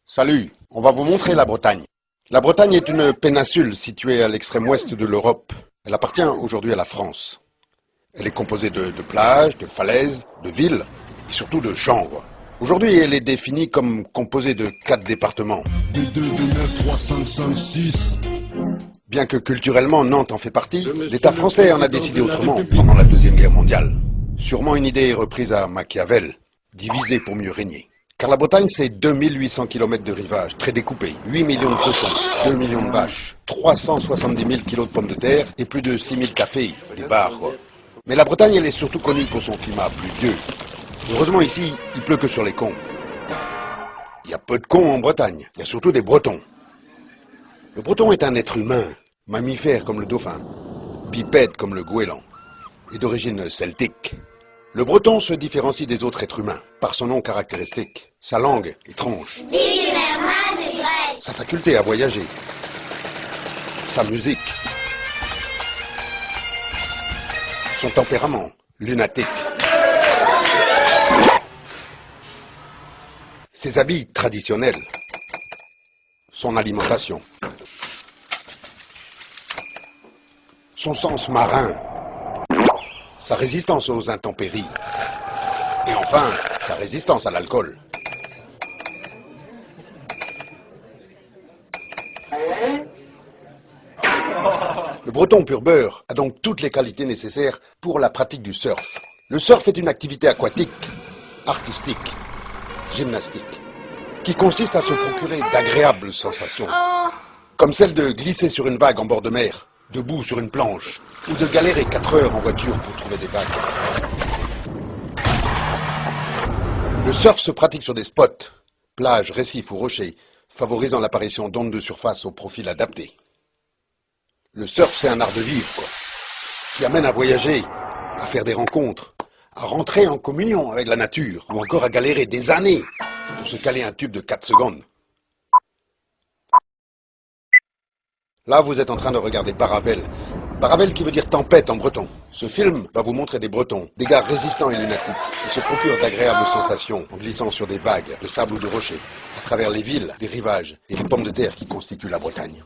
Salut, on va vous montrer la Bretagne. La Bretagne est une péninsule située à l'extrême ouest de l'Europe. Elle appartient aujourd'hui à la France. Elle est composée de plages, de falaises, de villes et surtout de jambes. Aujourd'hui, elle est définie comme composée de 4 départements. Bien que culturellement Nantes en fait partie, l'État français en a décidé autrement pendant la Deuxième Guerre mondiale. Sûrement une idée reprise à Machiavel, diviser pour mieux régner. Car la Bretagne, c'est 2800 km de rivage, très découpés, 8 millions de cochons, 2 millions de vaches, 370 000 kilos de pommes de terre et plus de 6 000 cafés, des bars quoi. Mais la Bretagne, elle est surtout connue pour son climat pluvieux. Heureusement ici, il pleut que sur les cons. Il y a peu de cons en Bretagne, il y a surtout des Bretons. Le Breton est un être humain, mammifère comme le dauphin, bipède comme le goéland, et d'origine celtique. Le breton se différencie des autres êtres humains par son nom caractéristique, sa langue étrange, sa faculté à voyager, sa musique, son tempérament lunatique, ses habits traditionnels, son alimentation, son sens marin, sa résistance aux intempéries, et enfin, sa résistance à l'alcool. Le breton pur beurre a donc toutes les qualités nécessaires pour la pratique du surf. Le surf est une activité aquatique, artistique, gymnastique, qui consiste à se procurer d'agréables sensations, comme celle de glisser sur une vague en bord de mer, debout sur une planche, ou de galérer 4 heures en voiture pour trouver des vagues. Le surf se pratique sur des spots, plages, récifs ou rochers, favorisant l'apparition d'ondes de surface au profil adapté. Le surf, c'est un art de vivre, quoi, qui amène à voyager, à faire des rencontres, à rentrer en communion avec la nature, ou encore à galérer des années pour se caler un tube de 4 secondes. Là, vous êtes en train de regarder Paravel. Paravel qui veut dire tempête en breton. Ce film va vous montrer des Bretons, des gars résistants et lunatiques, qui se procurent d'agréables sensations en glissant sur des vagues de sable ou de rochers, à travers les villes, les rivages et les pommes de terre qui constituent la Bretagne.